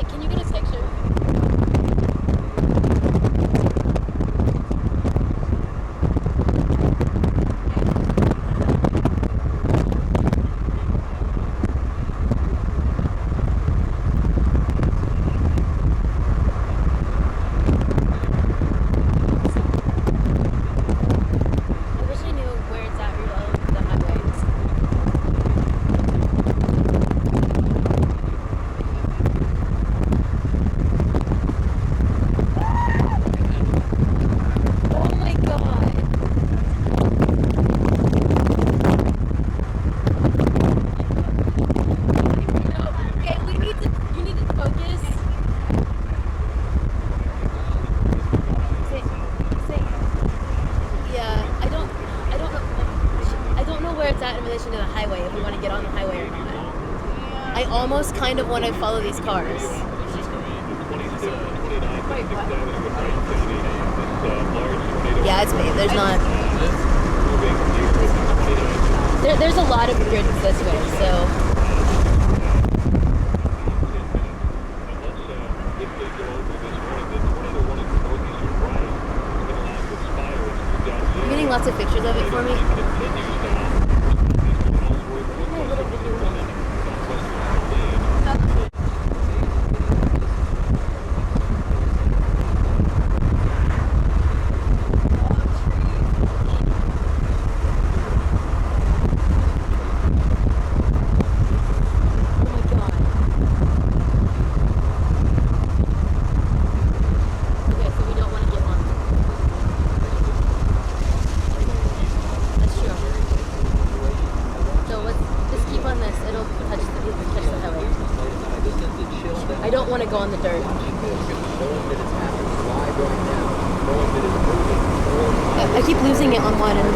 Can you get a picture? To the highway if we want to get on the highway or not. I almost kind of want to follow these cars. Yeah, it's paved. There's not. There's a lot of grids this way, so. You're getting lots of pictures of it for me? I don't want to go on the dirt. I keep losing it on one. And